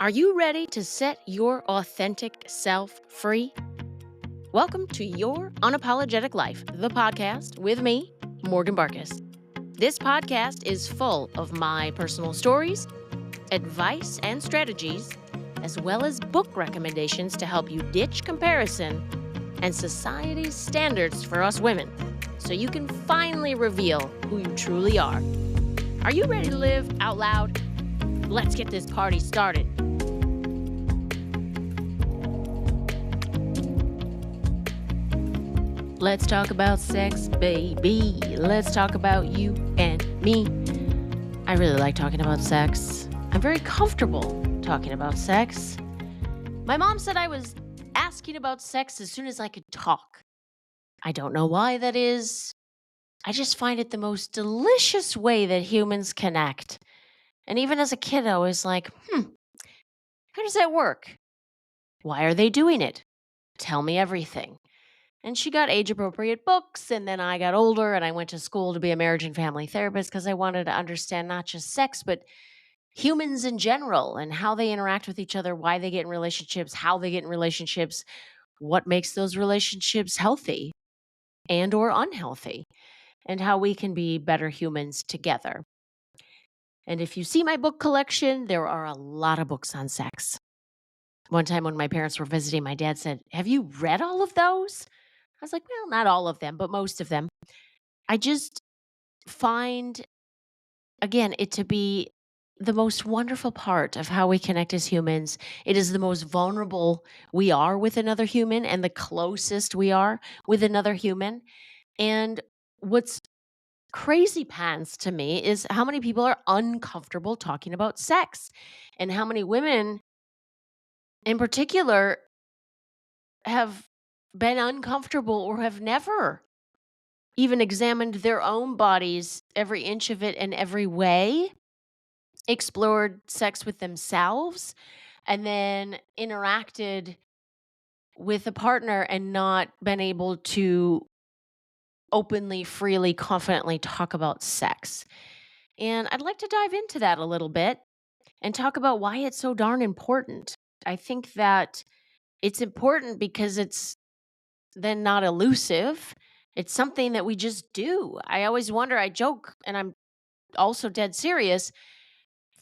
Are you ready to set your authentic self free? Welcome to Your Unapologetic Life, the podcast with me, Morgan Barkus. This podcast is full of my personal stories, advice, and strategies, as well as book recommendations to help you ditch comparison and society's standards for us women so you can finally reveal who you truly are. Are you ready to live out loud? Let's get this party started. Let's talk about sex, baby. Let's talk about you and me. I really like talking about sex. I'm very comfortable talking about sex. My mom said I was asking about sex as soon as I could talk. I don't know why that is. I just find it the most delicious way that humans connect. And even as a kid, I was like, how does that work? Why are they doing it? Tell me everything. And she got age appropriate books. And then I got older and I went to school to be a marriage and family therapist because I wanted to understand not just sex, but humans in general and how they interact with each other, why they get in relationships, how they get in relationships, what makes those relationships healthy and or unhealthy, and how we can be better humans together. And if you see my book collection, there are a lot of books on sex. One time when my parents were visiting, my dad said, "Have you read all of those?" I was like, well, not all of them, but most of them. I just find, again, it to be the most wonderful part of how we connect as humans. It is the most vulnerable we are with another human and the closest we are with another human. And what's crazy pants to me is how many people are uncomfortable talking about sex and how many women in particular have been uncomfortable or have never even examined their own bodies, every inch of it in every way, explored sex with themselves, and then interacted with a partner and not been able to openly, freely, confidently talk about sex. And I'd like to dive into that a little bit and talk about why it's so darn important. I think that it's important because it's then not elusive. It's something that we just do. I always wonder, I joke, and I'm also dead serious.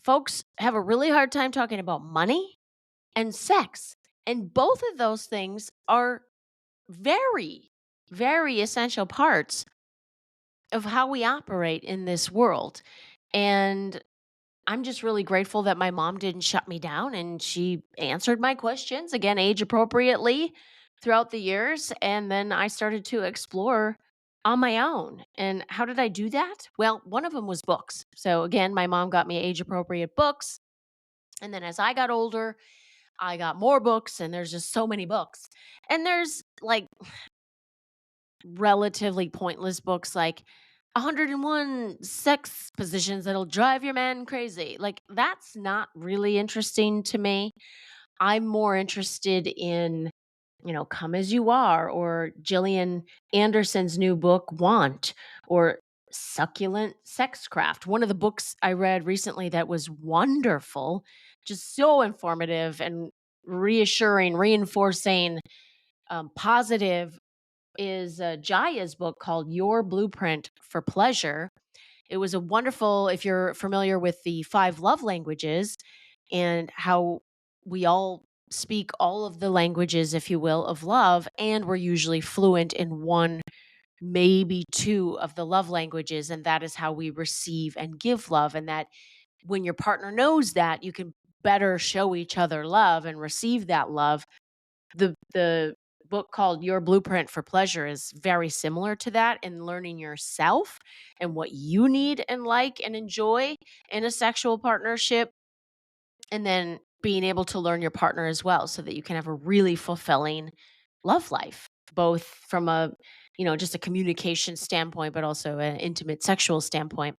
Folks have a really hard time talking about money and sex. And both of those things are very, very essential parts of how we operate in this world. And I'm just really grateful that my mom didn't shut me down and she answered my questions, again, age appropriately throughout the years. And then I started to explore on my own. And how did I do that? Well, one of them was books. So again, my mom got me age appropriate books. And then as I got older, I got more books, and there's just so many books. And there's like relatively pointless books like 101 sex positions that'll drive your man crazy. Like, that's not really interesting to me. I'm more interested in, Come As You Are, or Gillian Anderson's new book, Want, or Succulent Sexcraft. One of the books I read recently that was wonderful, just so informative and reassuring, reinforcing, positive, is Jaya's book called Your Blueprint for Pleasure. It was a wonderful, if you're familiar with the five love languages and how we all speak all of the languages, if you will, of love, and we're usually fluent in one, maybe two of the love languages. And that is how we receive and give love. And that when your partner knows that, you can better show each other love and receive that love. The book called Your Blueprint for Pleasure is very similar to that in learning yourself and what you need and like and enjoy in a sexual partnership, and then being able to learn your partner as well so that you can have a really fulfilling love life, both from a, just a communication standpoint, but also an intimate sexual standpoint.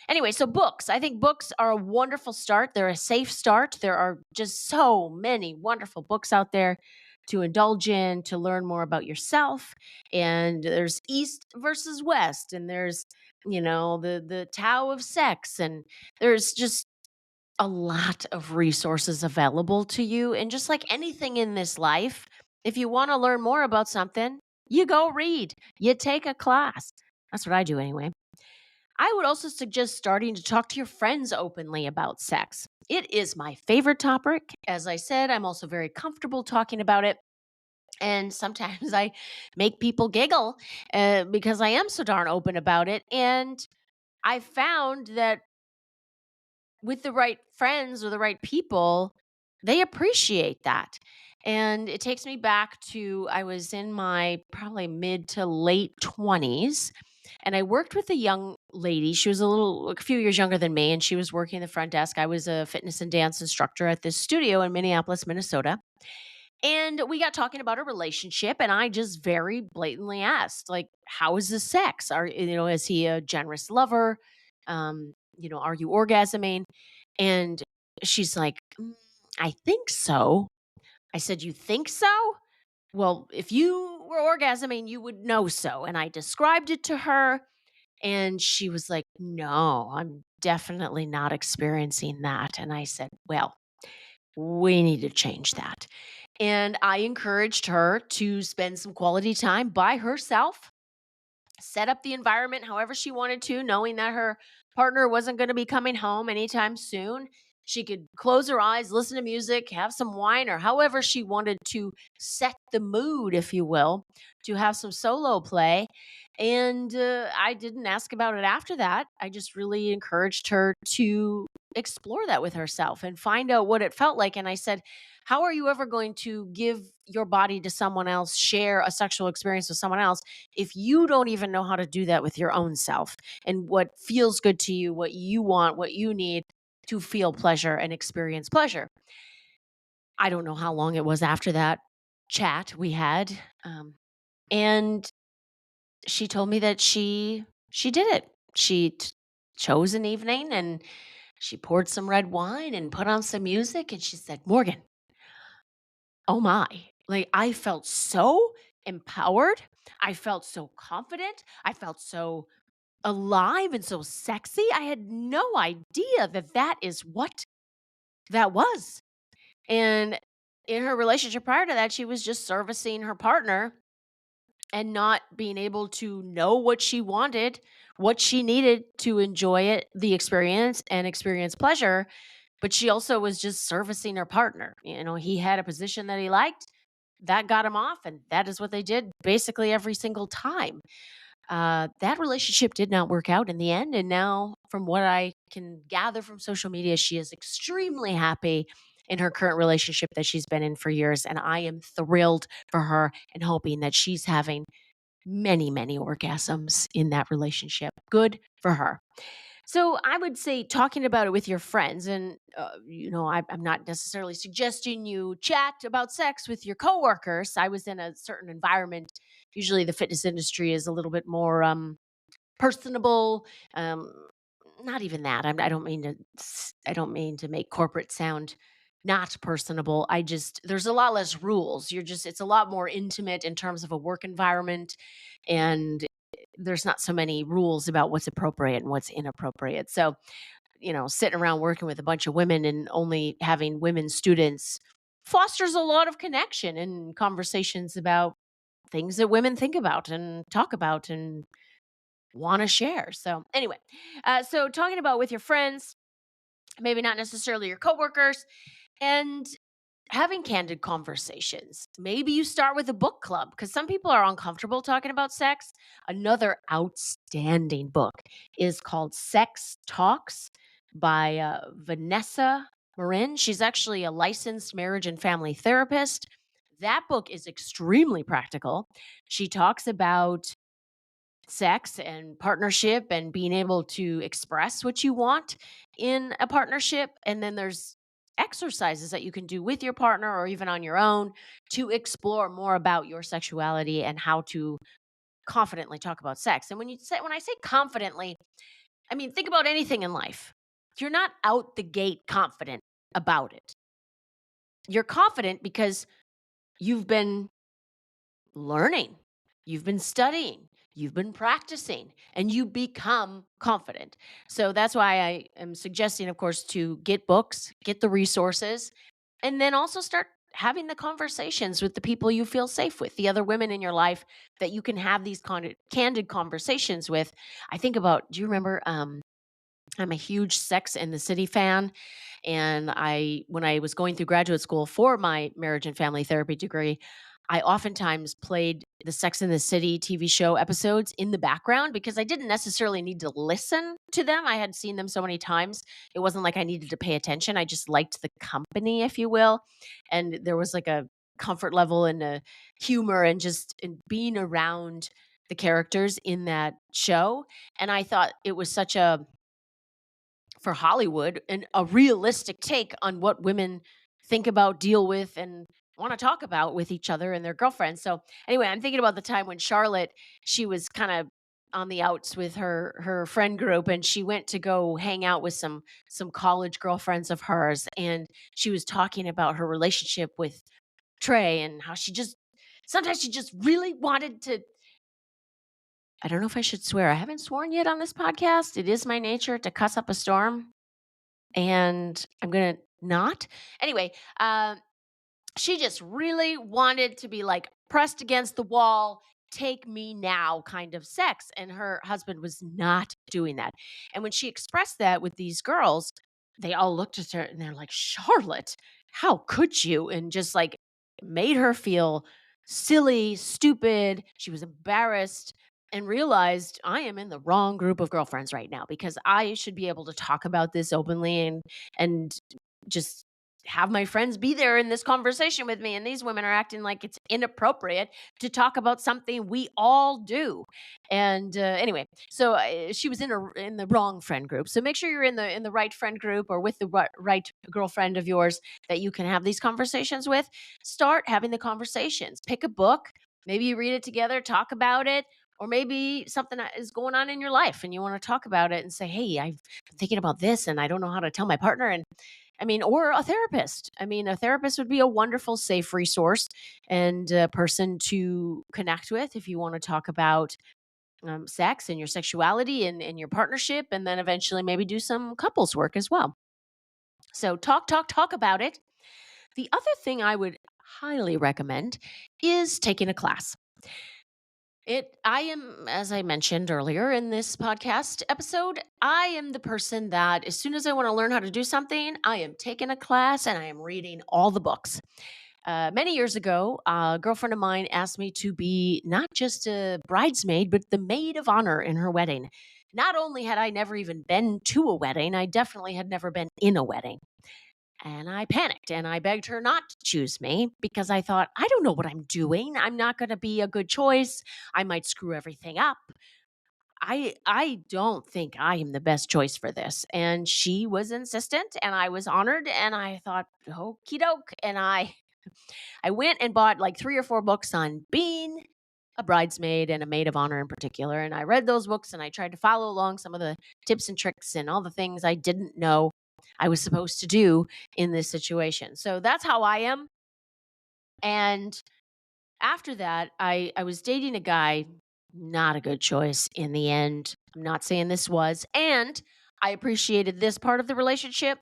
Anyway, so books. I think books are a wonderful start. They're a safe start. There are just so many wonderful books out there to indulge in, to learn more about yourself. And there's East versus West, and there's, the Tao of Sex, and there's just a lot of resources available to you. And just like anything in this life, if you want to learn more about something, you go read, you take a class. That's what I do anyway. I would also suggest starting to talk to your friends openly about sex. It is my favorite topic. As I said, I'm also very comfortable talking about it. And sometimes I make people giggle because I am so darn open about it. And I found that with the right friends or the right people, they appreciate that. And it takes me back to I was in my probably mid to late 20s and I worked with a young lady. She was a few years younger than me and she was working the front desk. I was a fitness and dance instructor at this studio in Minneapolis, Minnesota. And we got talking about a relationship and I just very blatantly asked, like, how is the sex? Is he a generous lover? Are you orgasming? And she's like, I think so. I said, you think so? Well, if you were orgasming, you would know so. And I described it to her and she was like, no, I'm definitely not experiencing that. And I said, well, we need to change that. And I encouraged her to spend some quality time by herself, set up the environment however she wanted to, knowing that her partner wasn't going to be coming home anytime soon. She could close her eyes, listen to music, have some wine, or however she wanted to set the mood, if you will, to have some solo play. And I didn't ask about it after that. I just really encouraged her to explore that with herself and find out what it felt like. And I said, how are you ever going to give your body to someone else, share a sexual experience with someone else, if you don't even know how to do that with your own self and what feels good to you, what you want, what you need to feel pleasure and experience pleasure? I don't know how long it was after that chat we had. And she told me that she did it. Chose an evening and she poured some red wine and put on some music and she said, Morgan, oh my. Like I felt so empowered. I felt so confident. I felt so alive and so sexy. I had no idea that that is what that was. And in her relationship prior to that, she was just servicing her partner and not being able to know what she wanted, what she needed to enjoy it, the experience and experience pleasure. But she also was just servicing her partner. He had a position that he liked, that got him off, and that is what they did basically every single time. That relationship did not work out in the end. And now, from what I can gather from social media, she is extremely happy in her current relationship that she's been in for years. And I am thrilled for her and hoping that she's having many, many orgasms in that relationship. Good for her. So I would say talking about it with your friends, and I'm not necessarily suggesting you chat about sex with your coworkers. I was in a certain environment. Usually, the fitness industry is a little bit more personable. Um, Not even that. I don't mean to make corporate sound not personable. I just there's a lot less rules. It's a lot more intimate in terms of a work environment, and there's not so many rules about what's appropriate and what's inappropriate. So, sitting around working with a bunch of women and only having women students fosters a lot of connection and conversations about things that women think about and talk about and want to share. So, anyway, so talking about with your friends, maybe not necessarily your coworkers, and having candid conversations. Maybe you start with a book club because some people are uncomfortable talking about sex. Another outstanding book is called Sex Talks by Vanessa Marin. She's actually a licensed marriage and family therapist. That book is extremely practical. She talks about sex and partnership and being able to express what you want in a partnership. And then there's exercises that you can do with your partner or even on your own to explore more about your sexuality and how to confidently talk about sex. And when I say confidently, I mean think about anything in life. You're not out the gate confident about it. You're confident because you've been learning, you've been studying, you've been practicing and you become confident. So that's why I am suggesting, of course, to get books, get the resources, and then also start having the conversations with the people you feel safe with, the other women in your life that you can have these candid conversations with. I think about, do you remember? I'm a huge Sex and the City fan. And when I was going through graduate school for my marriage and family therapy degree, I oftentimes played the Sex and the City TV show episodes in the background because I didn't necessarily need to listen to them. I had seen them so many times. It wasn't like I needed to pay attention. I just liked the company, if you will. And there was like a comfort level and a humor and just in being around the characters in that show. And I thought it was such a for Hollywood and a realistic take on what women think about, deal with, and want to talk about with each other and their girlfriends. So anyway, I'm thinking about the time when Charlotte, she was kind of on the outs with her friend group, and she went to go hang out with some college girlfriends of hers, and she was talking about her relationship with Trey and how she just sometimes she just really wanted to. I don't know if I should swear. I haven't sworn yet on this podcast. It is my nature to cuss up a storm, and I'm gonna not. Anyway, she just really wanted to be like pressed against the wall, take me now kind of sex. And her husband was not doing that. And when she expressed that with these girls, they all looked at her and they're like, Charlotte, how could you? And just like made her feel silly, stupid. She was embarrassed and realized I am in the wrong group of girlfriends right now because I should be able to talk about this openly and just have my friends be there in this conversation with me, and these women are acting like it's inappropriate to talk about something we all do. And anyway, so she was in the wrong friend group. So make sure you're in the right friend group or with the right girlfriend of yours that you can have these conversations with. Start having the conversations. Pick a book. Maybe you read it together, talk about it, or maybe something that is going on in your life and you want to talk about it and say, "Hey, I've been thinking about this and I don't know how to tell my partner." And I mean, or a therapist. I mean, a therapist would be a wonderful, safe resource and a person to connect with if you want to talk about sex and your sexuality and your partnership, and then eventually maybe do some couples work as well. So, talk about it. The other thing I would highly recommend is taking a class. I am, as I mentioned earlier in this podcast episode, I am the person that as soon as I want to learn how to do something, I am taking a class and I am reading all the books. Many years ago, a girlfriend of mine asked me to be not just a bridesmaid, but the maid of honor in her wedding. Not only had I never even been to a wedding, I definitely had never been in a wedding. And I panicked and I begged her not to choose me because I thought, I don't know what I'm doing. I'm not going to be a good choice. I might screw everything up. I don't think I am the best choice for this. And she was insistent and I was honored and I thought, okie doke. And I went and bought like 3 or 4 books on being a bridesmaid and a maid of honor in particular. And I read those books and I tried to follow along some of the tips and tricks and all the things I didn't know I was supposed to do in this situation. So that's how I am. And after that, I was dating a guy, not a good choice in the end. I'm not saying this was. And I appreciated this part of the relationship.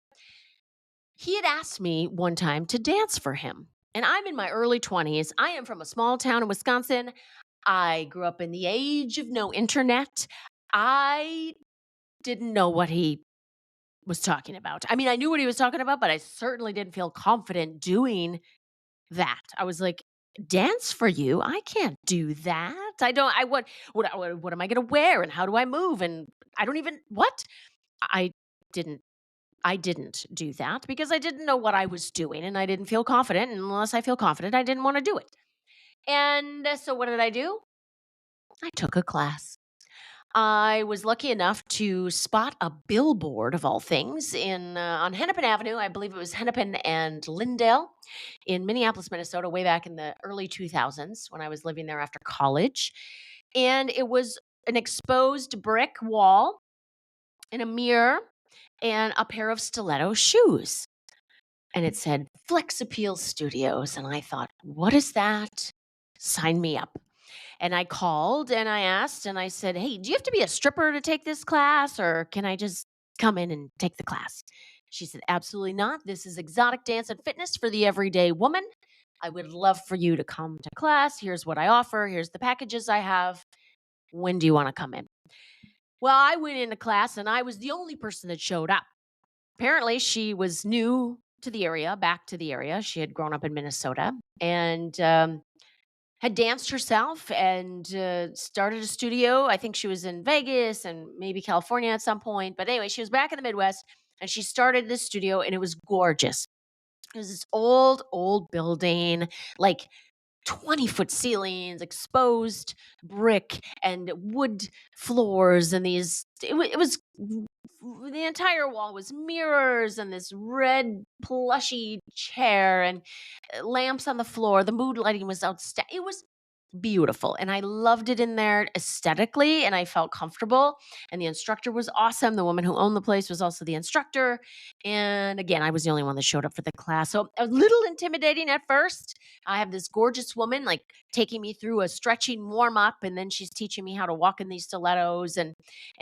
He had asked me one time to dance for him. And I'm in my early 20s. I am from a small town in Wisconsin. I grew up in the age of no internet. I didn't know what he was talking about. I mean, I knew what he was talking about, but I certainly didn't feel confident doing that. I was like, dance for you? I can't do that. I don't, I what am I going to wear and how do I move? And I don't even, what? I didn't, I didn't do that because I didn't know what I was doing and I didn't feel confident. And unless I feel confident, I didn't want to do it. And so what did I do? I took a class. I was lucky enough to spot a billboard of all things in on Hennepin Avenue. I believe it was Hennepin and Lyndale in Minneapolis, Minnesota, way back in the early 2000s when I was living there after college. And it was an exposed brick wall and a mirror and a pair of stiletto shoes. And it said Flex Appeal Studios. And I thought, what is that? Sign me up. And I called and I asked and I said, "Hey, do you have to be a stripper to take this class or can I just come in and take the class?" She said, "Absolutely not. This is exotic dance and fitness for the everyday woman. I would love for you to come to class. Here's what I offer. Here's the packages I have. When do you want to come in?" Well, I went into class and I was the only person that showed up. Apparently, she was new to the area, back to the area. She had grown up in Minnesota and had danced herself and started a studio. I think she was in Vegas and maybe California at some point. But anyway, she was back in the Midwest and she started this studio and it was gorgeous. It was this old building, like 20-foot ceilings, exposed brick and wood floors, and it was the entire wall was mirrors and this red plushy chair and lamps on the floor. The mood lighting was outstanding. It was beautiful, and I loved it in there aesthetically, and I felt comfortable, and the instructor was awesome. The woman who owned the place was also the instructor, and again, I was the only one that showed up for the class, so a little intimidating at first. I have this gorgeous woman, like, taking me through a stretching warm-up, and then she's teaching me how to walk in these stilettos and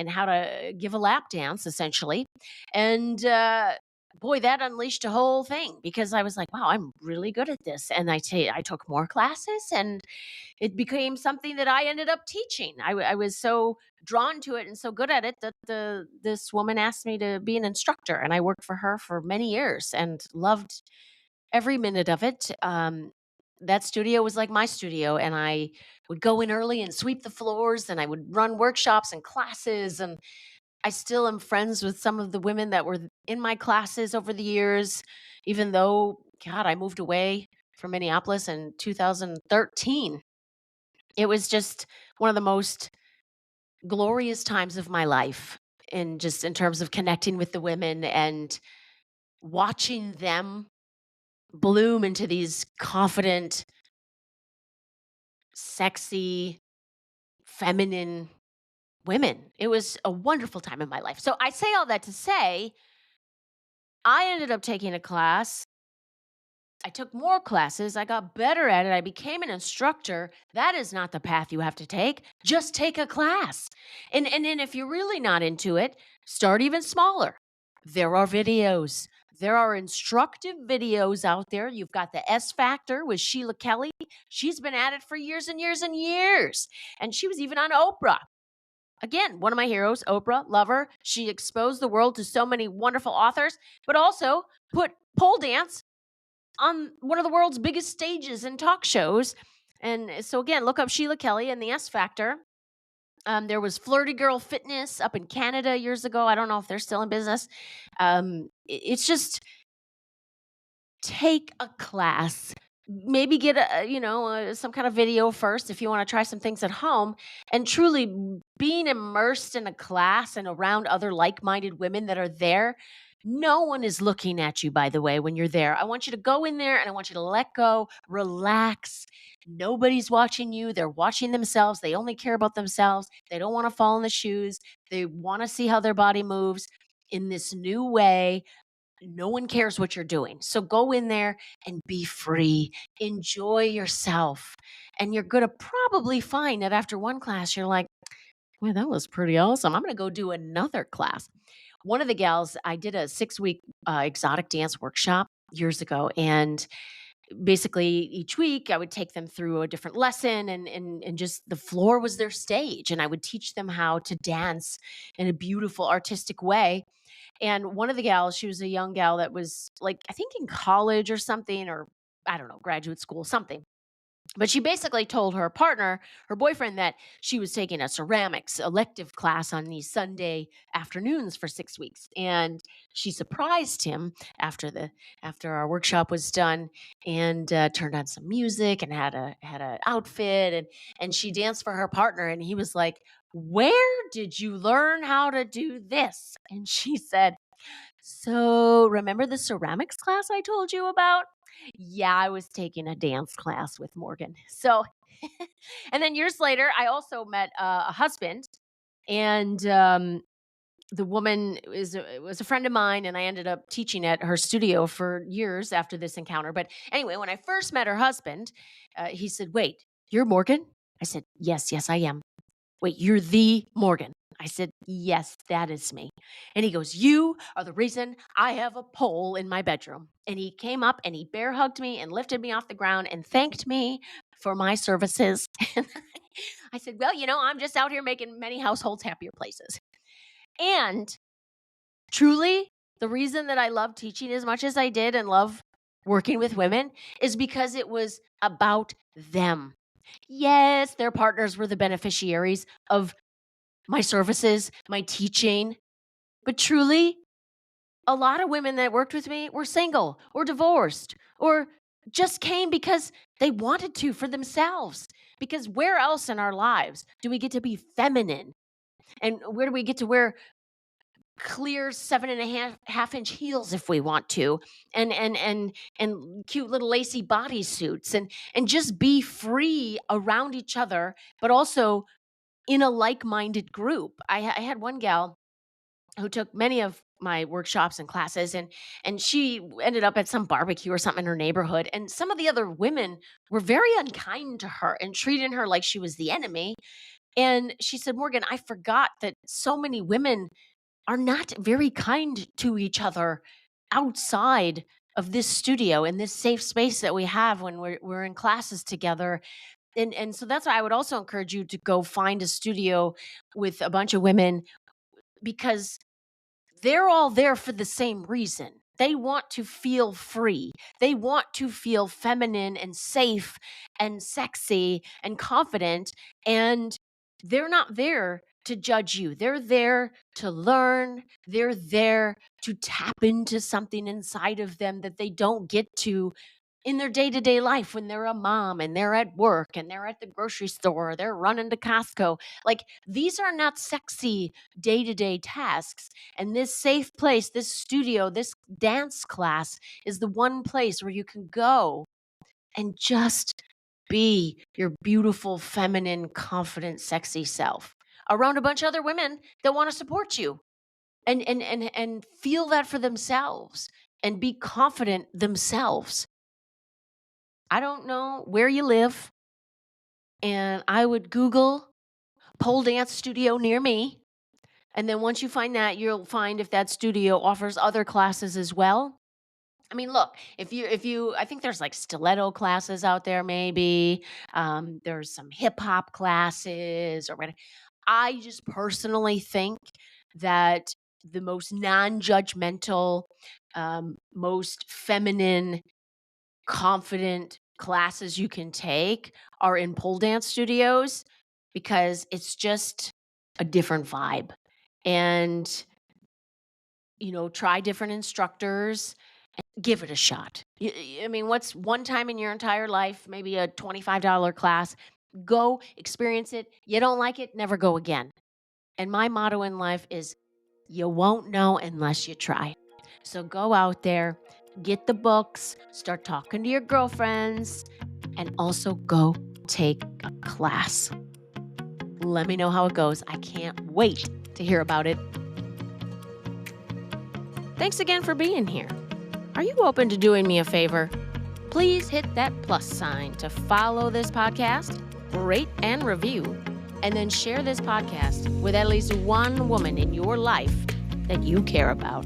how to give a lap dance, essentially, and, boy, that unleashed a whole thing because I was like, "Wow, I'm really good at this," and I took more classes, and it became something that I ended up teaching. I was so drawn to it and so good at it that this woman asked me to be an instructor, and I worked for her for many years and loved every minute of it. That studio was like my studio, and I would go in early and sweep the floors, and I would run workshops and classes, and I still am friends with some of the women that were in my classes over the years, even though, God, I moved away from Minneapolis in 2013. It was just one of the most glorious times of my life in terms of connecting with the women and watching them bloom into these confident, sexy, feminine women. It was a wonderful time in my life. So I say all that to say I ended up taking a class. I took more classes. I got better at it. I became an instructor. That is not the path you have to take. Just take a class. And then if you're really not into it, start even smaller. There are videos. There are instructive videos out there. You've got the S Factor with Sheila Kelly. She's been at it for years and years and years. And she was even on Oprah. Again, one of my heroes, Oprah, love her. She exposed the world to so many wonderful authors, but also put pole dance on one of the world's biggest stages and talk shows. And so again, look up Sheila Kelly and the S Factor. There was Flirty Girl Fitness up in Canada years ago. I don't know if they're still in business. It's just take a class. Maybe get some kind of video first if you want to try some things at home, and truly being immersed in a class and around other like-minded women that are there. No one is looking at you, by the way, when you're there. I want you to go in there and I want you to let go, relax. Nobody's watching you. They're watching themselves. They only care about themselves. They don't want to fall in the shoes. They want to see how their body moves in this new way. No one cares what you're doing. So go in there and be free. Enjoy yourself. And you're going to probably find that after one class, you're like, well, that was pretty awesome. I'm going to go do another class. One of the gals, I did a 6-week exotic dance workshop years ago. And basically each week I would take them through a different lesson, and just the floor was their stage. And I would teach them how to dance in a beautiful artistic way. And one of the gals, she was a young gal that was, like, I think in college or something, or I don't know, graduate school, something. But she basically told her partner, her boyfriend, that she was taking a ceramics elective class on these Sunday afternoons for 6 weeks. And she surprised him after our workshop was done, and turned on some music and had a outfit, and she danced for her partner. And he was like, "Where did you learn how to do this?" And she said, "So, remember the ceramics class I told you about? Yeah, I was taking a dance class with Morgan." So, and then years later, I also met a husband, and the woman was a friend of mine, and I ended up teaching at her studio for years after this encounter. But anyway, when I first met her husband, he said, "Wait, you're Morgan?" I said, yes, I am. Wait, you're the Morgan? I said, yes, that is me. And he goes, you are the reason I have a pole in my bedroom. And he came up and he bear hugged me and lifted me off the ground and thanked me for my services. And I said, well, I'm just out here making many households happier places. And truly, the reason that I love teaching as much as I did and love working with women is because it was about them. Yes, their partners were the beneficiaries of my services, my teaching, but truly, a lot of women that worked with me were single or divorced or just came because they wanted to for themselves. Because where else in our lives do we get to be feminine? And where do we get to wear clear 7.5 inch heels if we want to, and cute little lacy bodysuits, and just be free around each other, but also in a like-minded group. I had one gal who took many of my workshops and classes, and she ended up at some barbecue or something in her neighborhood, and some of the other women were very unkind to her and treating her like she was the enemy. And she said, Morgan, I forgot that so many women are not very kind to each other outside of this studio and this safe space that we have when we're in classes together. And so that's why I would also encourage you to go find a studio with a bunch of women, because they're all there for the same reason. They want to feel free. They want to feel feminine and safe and sexy and confident. And they're not there to judge you. They're there to learn. They're there to tap into something inside of them that they don't get to in their day-to-day life when they're a mom and they're at work and they're at the grocery store, they're running to Costco. Like, these are not sexy day-to-day tasks. And this safe place, this studio, this dance class is the one place where you can go and just be your beautiful, feminine, confident, sexy self around a bunch of other women that want to support you and feel that for themselves and be confident themselves. I don't know where you live, and I would Google pole dance studio near me. And then once you find that, you'll find if that studio offers other classes as well. I mean, look, I think there's like stiletto classes out there, maybe. There's some hip hop classes or whatever. I just personally think that the most non judgmental, most feminine, confident classes you can take are in pole dance studios, because it's just a different vibe. And, try different instructors, give it a shot. I mean, what's one time in your entire life, maybe a $25 class? Go experience it. You don't like it, never go again. And my motto in life is, you won't know unless you try. So go out there, get the books, start talking to your girlfriends, and also go take a class. Let me know how it goes. I can't wait to hear about it. Thanks again for being here. Are you open to doing me a favor? Please hit that plus sign to follow this podcast, rate and review, and then share this podcast with at least one woman in your life that you care about.